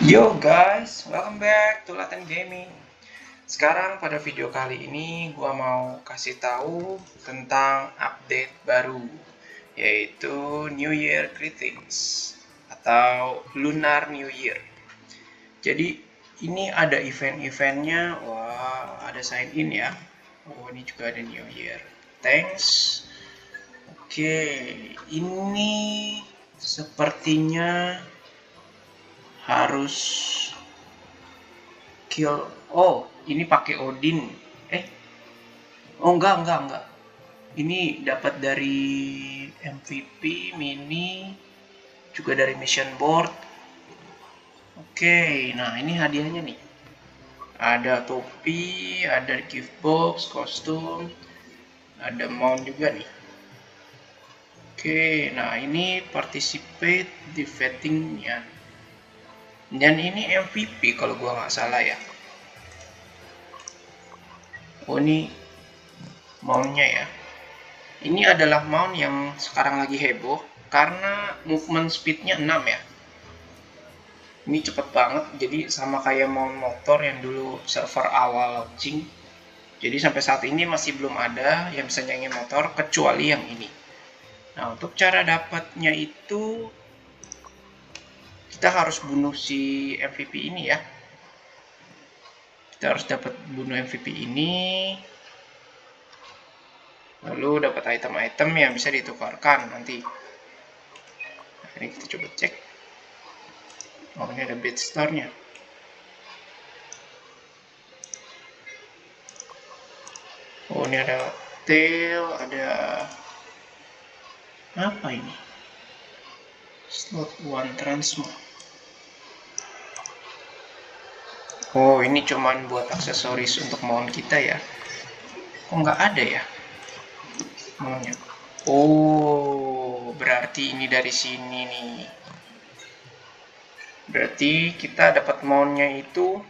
Yo guys, welcome back to Latin Gaming. Sekarang pada video kali ini gua mau kasih tahu tentang update baru, yaitu New Year Greetings atau Lunar New Year. Jadi ini ada event-eventnya. Wah, ada sign in ya. Oh, ini juga ada New Year. Thanks. Oke, ini sepertinya harus kill. Oh, ini pakai Odin. eh oh, enggak, ini dapat dari MVP mini, juga dari mission board. Oke, nah ini hadiahnya nih, ada topi, ada gift box, kostum, ada mount juga nih. Oke, nah ini participate defeating Nyan. Dan ini MVP kalau gua nggak salah ya. Oh, ini mountnya ya. Ini adalah mount yang sekarang lagi heboh karena movement speednya 6 ya. Ini cepet banget, jadi sama kayak mount motor yang dulu server awal launching. Jadi sampai saat ini masih belum ada yang bisa nyanyi motor kecuali yang ini. Nah, untuk cara dapatnya itu kita harus bunuh si MVP ini ya. Kita harus dapat bunuh MVP ini, lalu dapat item-item yang bisa ditukarkan nanti. Nah, ini kita coba cek. Oh, ini ada bed store-nya. Oh, ini ada tail, ada apa ini? Slot one transmog. Oh, ini cuman buat aksesoris untuk mount kita ya. Kok nggak ada ya mountnya? Oh, berarti ini dari sini nih. Berarti kita dapat mountnya itu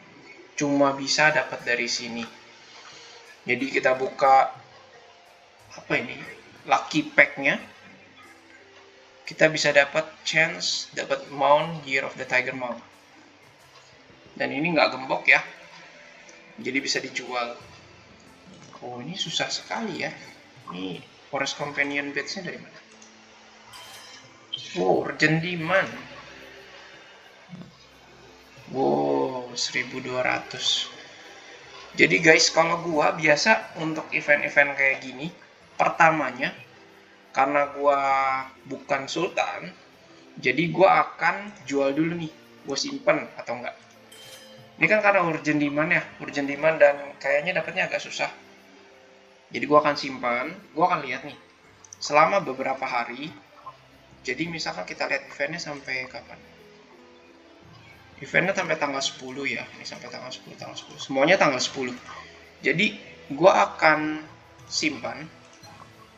cuma bisa dapat dari sini. Jadi kita buka apa ini? Lucky pack-nya. Kita bisa dapat chance dapat mount Year of the Tiger Mount. Dan ini nggak gembok ya. Jadi bisa dijual. Oh, ini susah sekali ya. Ini Forest Companion Badge-nya dari mana? Oh, Urgent Demand. Wow, 1200. Jadi guys, kalau gua biasa untuk event-event kayak gini, pertamanya karena gua bukan sultan, jadi gua akan jual dulu nih. Gua simpen atau enggak. Ini kan karena urgent demand ya, urgent demand dan kayaknya dapatnya agak susah. Jadi gua akan simpan, gua akan lihat nih selama beberapa hari. Jadi misalkan kita lihat eventnya sampai kapan? Eventnya sampai tanggal 10 ya. Ini sampai tanggal 10, tanggal 10. Semuanya tanggal 10. Jadi gue akan simpan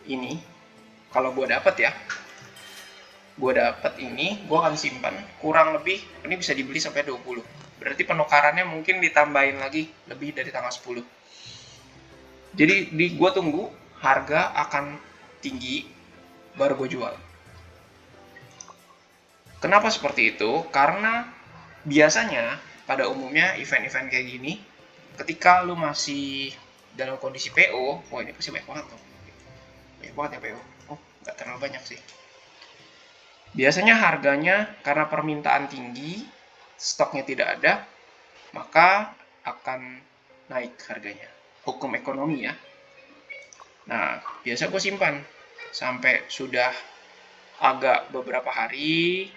ini. Kalau gue dapat ya. Gue dapat ini, gue akan simpan kurang lebih ini bisa dibeli sampai 20. Berarti penukarannya mungkin ditambahin lagi lebih dari tanggal 10. Jadi gue tunggu harga akan tinggi baru gue jual. Kenapa seperti itu? Karena biasanya pada umumnya event-event kayak gini, ketika lu masih dalam kondisi PO, wah ini pasti banyak banget tuh. Banyak banget ya PO. Oh, nggak terlalu banyak sih. Biasanya harganya karena permintaan tinggi, stoknya tidak ada, maka akan naik harganya. Hukum ekonomi ya. Nah, biasa gue simpan sampai sudah agak beberapa hari,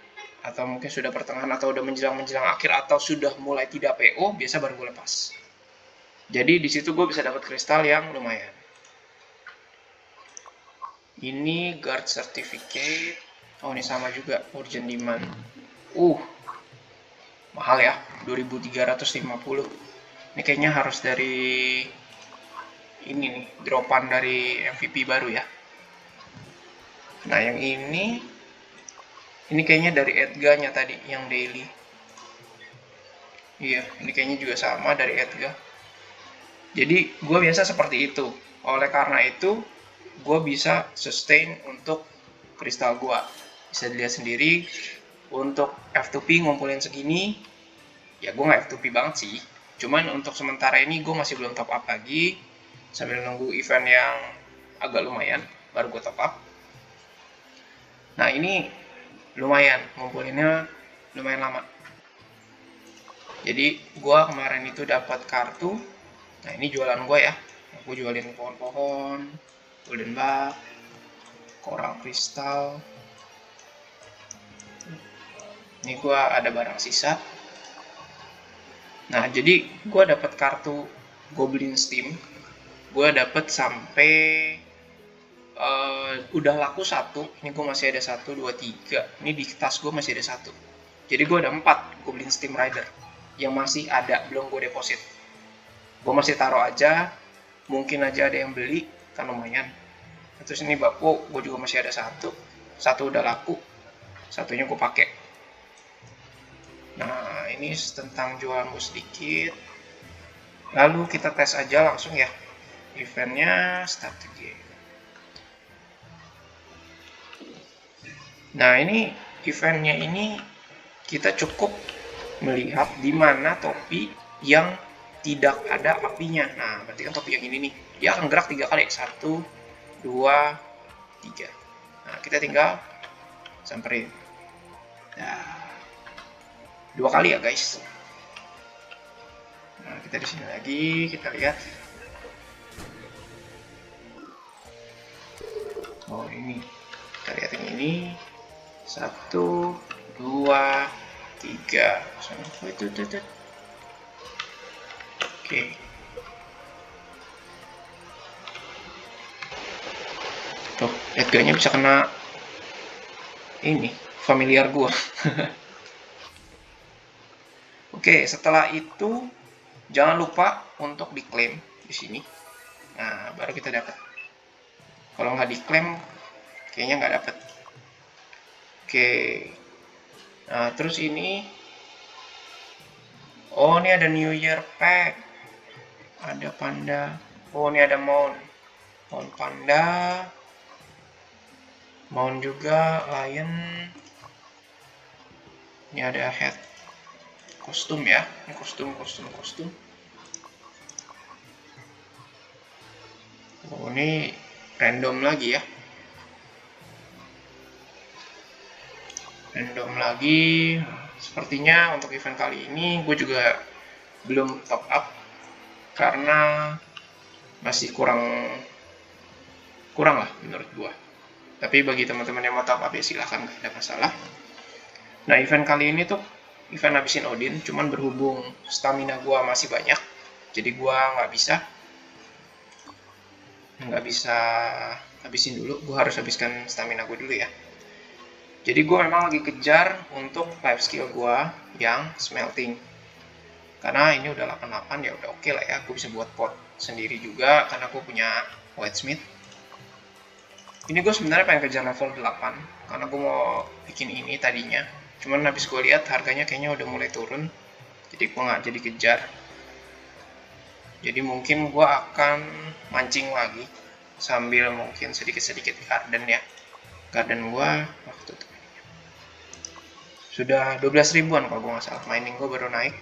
atau mungkin sudah pertengahan atau udah menjelang akhir atau sudah mulai tidak PO, biasa baru gue lepas. Jadi di situ gue bisa dapat kristal yang lumayan. Ini guard certificate. Oh, ini sama juga urgent demand. Mahal ya, 2350. Ini kayaknya harus dari ini nih, dropan dari MVP baru ya. Nah, yang ini kayaknya dari Edgar-nya tadi yang daily. Iya, ini kayaknya juga sama dari Edgar. Jadi gue biasa seperti itu. Oleh karena itu, gue bisa sustain untuk kristal gue. Bisa dilihat sendiri, untuk F2P ngumpulin segini, ya gue nggak F2P banget sih. Cuman untuk sementara ini gue masih belum top up lagi, sambil nunggu event yang agak lumayan baru gue top up. Nah ini lumayan, ngumpulinnya lumayan lama. Jadi gue kemarin itu dapat kartu. Nah ini jualan gue ya, gue jualin pohon-pohon, golden bug, coral kristal. Ini gue ada barang sisa. Nah jadi gue dapat kartu Goblin Steam. Gue dapat sampai udah laku satu. Ini gue masih ada 1, 2, 3. Ini di tas gue masih ada 1. Jadi gue ada 4 Goblin Steam Rider yang masih ada, belum gue deposit. Gue masih taruh aja, mungkin aja ada yang beli, kan lumayan. Terus ini bako gue juga masih ada 1 udah laku, satunya gue pakai. Nah ini tentang jualan gue sedikit. Lalu kita tes aja langsung ya. Eventnya start again. Nah ini eventnya ini kita cukup melihat di mana topi yang tidak ada apinya. Nah berarti kan topi yang ini nih, dia akan gerak 3 kali. 1, 2, 3. Nah kita tinggal samperin. Nah 2 kali ya guys. Nah kita di sini lagi, kita lihat. Oh ini, kita lihat yang ini. 1, 2, 3. Itu. Oke. Tuh, Edgarnya bisa kena ini, familiar gua. Oke, setelah itu jangan lupa untuk diklaim di sini. Nah, baru kita dapat. Kalau nggak diklaim, kayaknya nggak dapat. Oke. Nah, terus ini, oh ini ada New Year Pack, ada panda. Oh ini ada Mount panda, Mount juga, Lion. Ini ada head kostum ya, ini kostum. Oh ini random lagi ya, sepertinya untuk event kali ini gue juga belum top up karena masih kurang lah menurut gue. Tapi bagi teman-teman yang mau top up ya silahkan, gak ada masalah. Nah event kali ini tuh event habisin Odin, cuman berhubung stamina gue masih banyak, jadi gue nggak bisa habisin dulu. Gue harus habiskan stamina gue dulu ya. Jadi gue memang lagi kejar untuk life skill gue yang smelting. Karena ini udah 88 ya udah oke lah ya. Gue bisa buat pot sendiri juga karena gue punya whitesmith. Ini gue sebenarnya pengen kejar level 8 karena gue mau bikin ini tadinya. Cuman habis gue lihat harganya kayaknya udah mulai turun. Jadi gue nggak jadi kejar. Jadi mungkin gue akan mancing lagi sambil mungkin sedikit-sedikit garden ya. Garden gue waktu itu sudah 12 ribuan kalau gue nggak salah. Mining gue baru naik.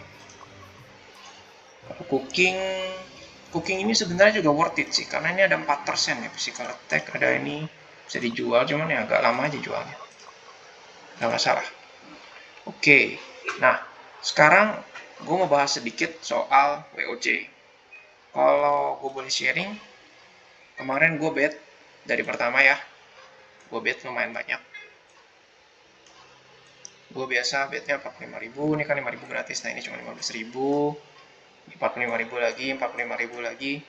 Cooking ini sebenarnya juga worth it sih karena ini ada 4% ya physical attack. Ada ini bisa dijual, cuman ya agak lama aja jualnya. Nggak masalah. Oke, nah sekarang gue mau bahas sedikit soal WOC. Kalau gue boleh sharing, kemarin gue bet dari pertama ya, gue bet lumayan banyak. Gue biasa betnya 45.000, ini kan 5.000 gratis, nah ini cuma 15.000, 45.000 lagi, 45.000 lagi,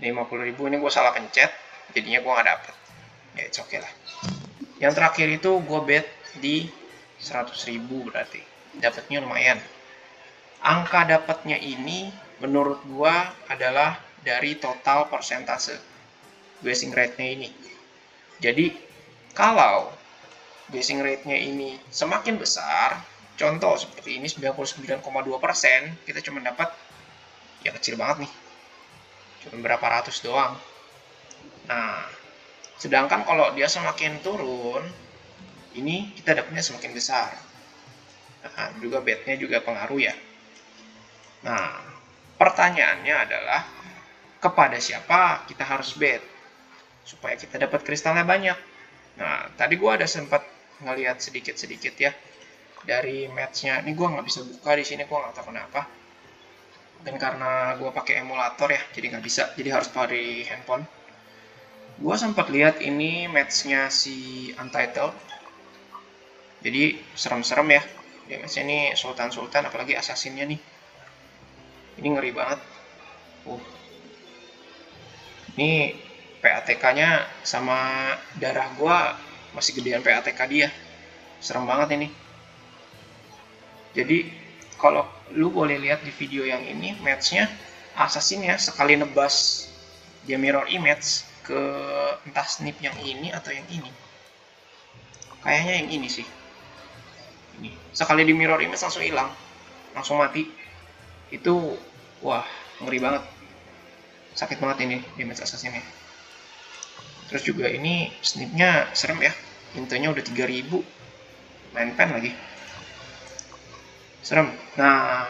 50.000, ini gue salah pencet, jadinya gue nggak dapet. Ya it's okay lah. Yang terakhir itu gue bet di 100.000 berarti, dapetnya lumayan. Angka dapatnya ini menurut gue adalah dari total persentase guessing rate-nya ini. Jadi kalau guessing rate-nya ini semakin besar, contoh seperti ini 99,2%, kita cuma dapat ya kecil banget nih, cuma berapa ratus doang. Nah, sedangkan kalau dia semakin turun, ini kita dapatnya semakin besar. Nah, juga bet-nya juga pengaruh ya. Nah, pertanyaannya adalah kepada siapa kita harus bet supaya kita dapat kristalnya banyak. Nah, tadi gue ada sempat ngelihat sedikit-sedikit ya dari matchnya. Ini gue nggak bisa buka di sini, gue nggak tahu kenapa. Dan karena gue pakai emulator ya, jadi nggak bisa. Jadi harus pakai handphone. Gue sempat lihat ini matchnya si Untitled. Jadi serem-serem ya. Dia matchnya ini Sultan-Sultan, apalagi assassinnya nih. Ini ngeri banget. Ini PATK-nya sama darah gua masih gedean PATK dia. Serem banget ini. Jadi kalau lu boleh lihat di video yang ini, matchnya assassinnya sekali nebas dia mirror image ke entah snip yang ini atau yang ini. Kayaknya yang ini sih. Ini. Sekali di mirror image langsung hilang. Langsung mati. Itu wah, ngeri banget. Sakit banget ini damage assassinnya. Terus juga ini snipnya serem ya. Intonya udah 3000. Main pen lagi. Serem. Nah,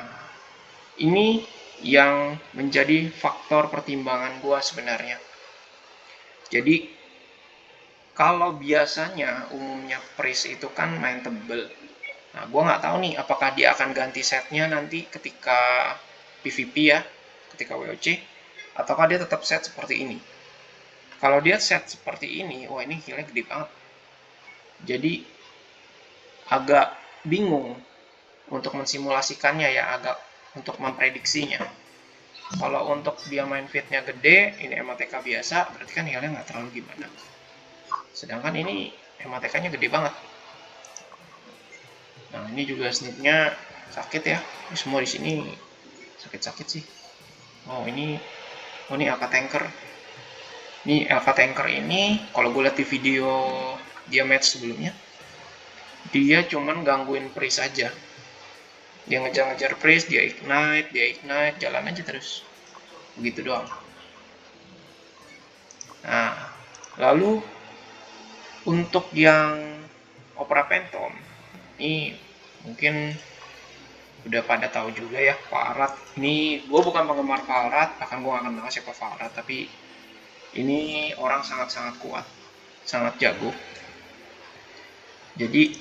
ini yang menjadi faktor pertimbangan gua sebenarnya. Jadi kalau biasanya umumnya Priest itu kan main tebel. Nah, gue nggak tahu nih apakah dia akan ganti setnya nanti ketika PvP ya, ketika WoC, ataukah dia tetap set seperti ini. Kalau dia set seperti ini, wah ini healnya gede banget. Jadi agak bingung untuk mensimulasikannya ya, agak untuk memprediksinya. Kalau untuk dia main fitnya gede, ini MATK biasa, berarti kan healnya nggak terlalu gimana. Sedangkan ini MATK-nya gede banget. Nah, ini juga snipnya sakit ya. Ini semua di sini sakit-sakit sih. Oh, ini Alpha Tanker. Ini Alpha Tanker ini kalau gue lihat di video dia match sebelumnya, dia cuman gangguin Priest aja. Dia ngejar-ngejar Priest, dia ignite, jalan aja terus. Begitu doang. Nah, lalu untuk yang Opera Phantom, ini mungkin udah pada tahu juga ya, Farad. Ini gue bukan penggemar Farad, bahkan gue gak kenal siapa Farad, tapi ini orang sangat-sangat kuat, sangat jago. Jadi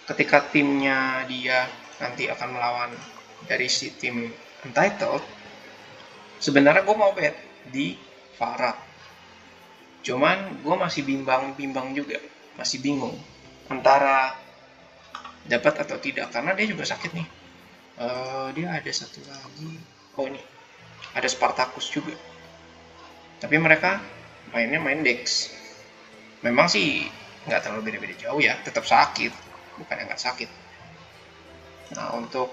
ketika timnya dia nanti akan melawan dari si tim Untitled, sebenarnya gue mau bet di Farad. Cuman gue masih bimbang juga, masih bingung antara dapat atau tidak, karena dia juga sakit nih. Dia ada satu lagi, oh ini ada Spartacus juga, tapi mereka mainnya main Dex. Memang sih nggak terlalu beda-beda jauh ya, tetap sakit, bukan yang nggak sakit. Nah, untuk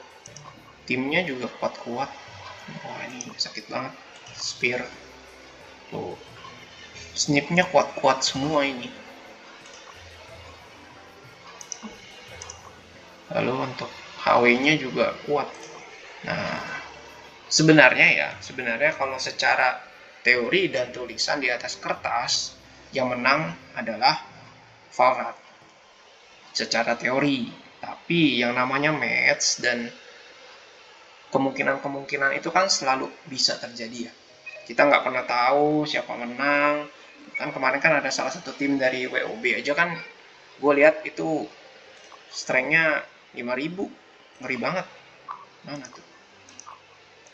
timnya juga kuat-kuat. Wah, ini sakit banget. Spear tuh, snipnya kuat-kuat semua ini. Lalu untuk HW-nya juga kuat. Nah, sebenarnya kalau secara teori dan tulisan di atas kertas, yang menang adalah Farad secara teori. Tapi yang namanya match dan kemungkinan itu kan selalu bisa terjadi ya. Kita nggak pernah tahu siapa menang. Kan kemarin kan ada salah satu tim dari WOB aja kan, gue lihat itu strength-nya 5000. Ngeri banget. Mana tuh?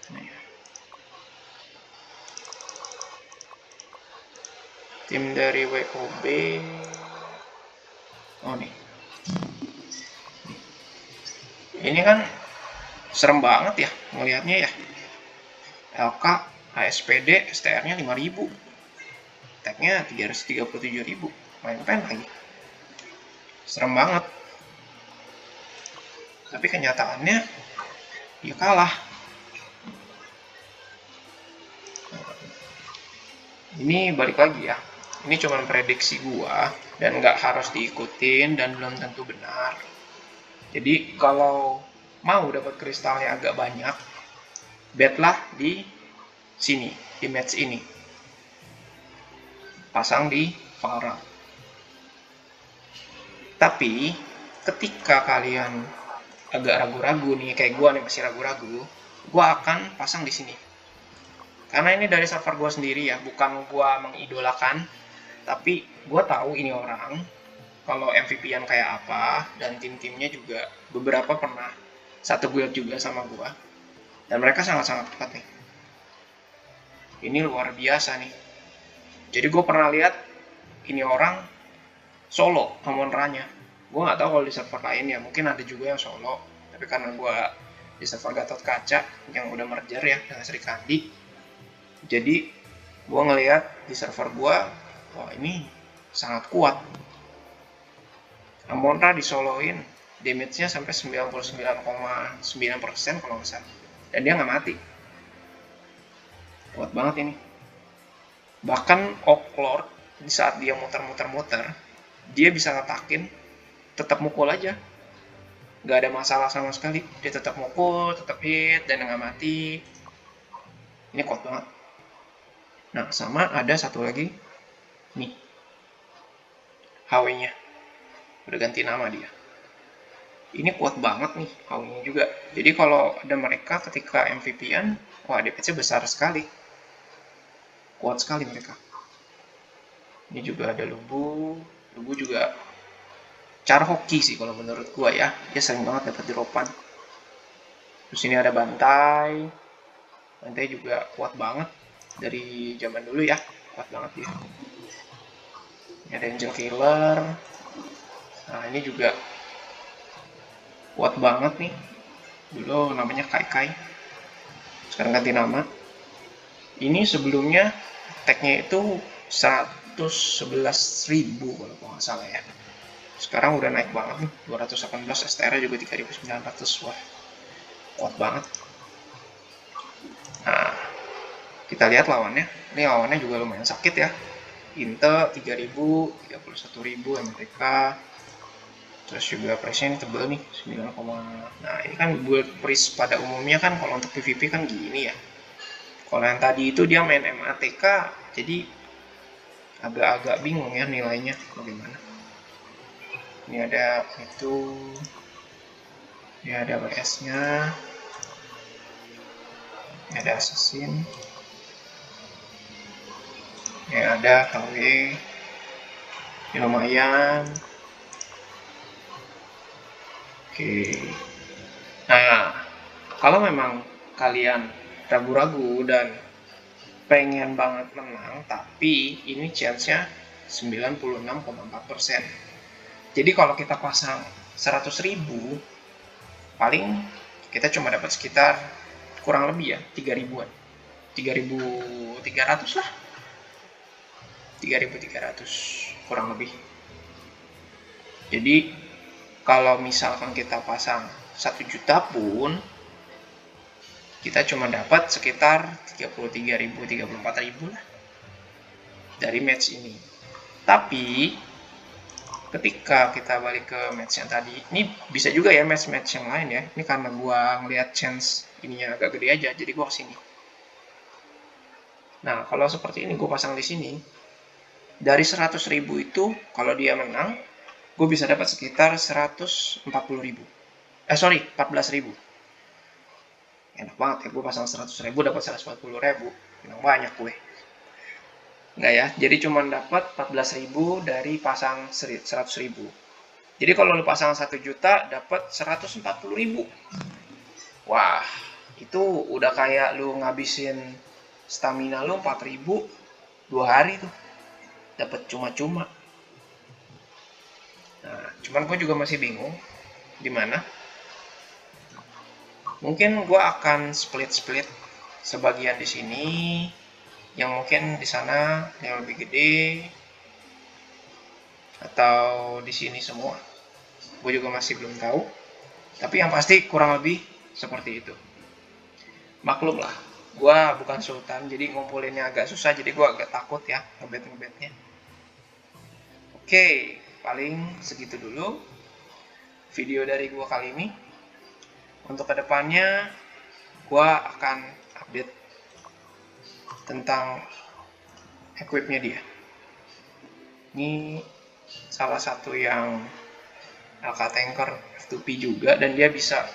Nah, ya. Tim dari WOB. Oh nih. Ini kan serem banget ya ngelihatnya ya. LK, ASPD, STR-nya 5000. Tag-nya 337.000. Main pen lagi. Serem banget. Tapi kenyataannya dia kalah. Ini balik lagi ya, ini cuma prediksi gua dan nggak harus diikutin dan belum tentu benar. Jadi kalau mau dapat kristalnya agak banyak, betlah di sini, di match ini, pasang di Farad. Tapi ketika kalian agak ragu-ragu nih, kayak gua nih masih ragu-ragu, gue akan pasang di sini. Karena ini dari server gue sendiri ya, bukan gue mengidolakan, tapi gue tahu ini orang kalau MVP-an kayak apa, dan tim-timnya juga beberapa pernah satu build juga sama gue, dan mereka sangat-sangat kuat nih. Ini luar biasa nih. Jadi gue pernah lihat ini orang solo Amon-Ra-nya. Gue nggak tahu kalau di server lain ya, mungkin ada juga yang solo, tapi karena gue di server Gatot Kaca yang udah merger ya dengan Sri Kandi, jadi gue ngelihat di server gue, wah ini sangat kuat. Amon-Ra disoloin, damage-nya sampai 99,9% kalau nggak salah, dan dia nggak mati. Kuat banget ini. Bahkan Oaklord di saat dia muter-muter, dia bisa ngetakin, tetap mukul aja, nggak ada masalah sama sekali. Dia tetap mukul, tetap hit, dan nggak mati. Ini kuat banget. Nah, sama ada satu lagi nih, HW-nya udah ganti nama dia. Ini kuat banget nih HW-nya juga. Jadi kalau ada mereka ketika MVP-an, wah DPC besar sekali, kuat sekali mereka. Ini juga ada Lubu juga cara hoki sih kalau menurut gua ya, dia sering banget dapat dropan. Terus ini ada Bantai juga kuat banget dari zaman dulu ya, kuat banget dia. Ini ada Angel Killer. Nah ini juga kuat banget nih, dulu namanya Kai, sekarang ganti nama. Ini sebelumnya tag-nya itu 111.000 kalau nggak salah ya. Sekarang udah naik banget nih, 218, STR juga 3.900. Wah, kuat banget. Nah, kita lihat lawannya. Ini lawannya juga lumayan sakit ya. Inte 3.000, 31.000 MTK. Terus juga price-nya ini tebel nih, 9, nah ini kan build price pada umumnya kan kalau untuk PvP kan gini ya. Kalau yang tadi itu dia main MATK, jadi agak-agak bingung ya nilainya bagaimana. Ini ada itu, ini ada WS-nya, ini ada Assassin, ini ada HW, ini lumayan. Oke. Nah, kalau memang kalian ragu-ragu dan pengen banget menang, tapi ini chance-nya 96,4%. Jadi kalau kita pasang 100.000, paling kita cuma dapat sekitar kurang lebih ya 3.000-an, 3.300 lah, 3.300 kurang lebih. Jadi kalau misalkan kita pasang 1 juta pun kita cuma dapat sekitar 33.000, 34.000 lah dari match ini. Tapi ketika kita balik ke match yang tadi, ini bisa juga ya match-match yang lain ya. Ini karena gua ngeliat chance ininya agak gede aja, jadi gua kesini. Nah, kalau seperti ini gua pasang di sini, dari 100.000 itu kalau dia menang, gue bisa dapat sekitar 140.000. 14.000. Enak banget ya, gue pasang 100.000 dapat 140.000. Menang banyak gue. Enggak ya, jadi cuma dapat 14.000 dari pasang 100.000. Jadi kalau lu pasang 1 juta dapat 140.000. Wah, itu udah kayak lu ngabisin stamina lu 4.000 2 hari tuh. Dapat cuma-cuma. Nah, cuman gue juga masih bingung di mana. Mungkin gue akan split sebagian di sini, yang mungkin di sana yang lebih gede, atau di sini semua. Gue juga masih belum tahu. Tapi yang pasti kurang lebih seperti itu. Maklum lah, gue bukan sultan, jadi ngumpulinnya agak susah, jadi gue agak takut ya ngebet-ngebetnya. Oke, paling segitu dulu video dari gue kali ini. Untuk kedepannya, gue akan update tentang equipnya dia. Ini salah satu yang LK Tanker F2P juga, dan dia bisa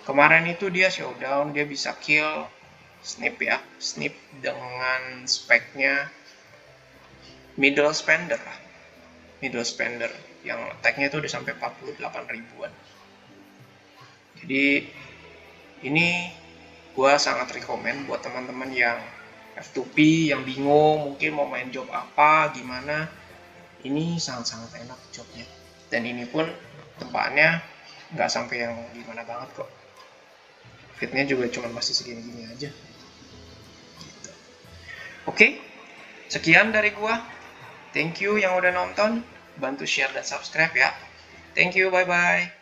Kemarin itu dia showdown, dia bisa kill Snip ya, Snip dengan speknya middle spender yang attack-nya itu udah sampai 48 ribuan. Jadi ini gua sangat rekomen buat teman-teman yang F2P yang bingung mungkin mau main job apa gimana. Ini sangat-sangat enak jobnya, dan ini pun tempatnya nggak sampai yang gimana banget kok. Fitnya juga cuma masih segini-gini aja gitu. Oke, sekian dari gua. Thank you yang udah nonton, bantu share dan subscribe ya. Thank you, bye bye.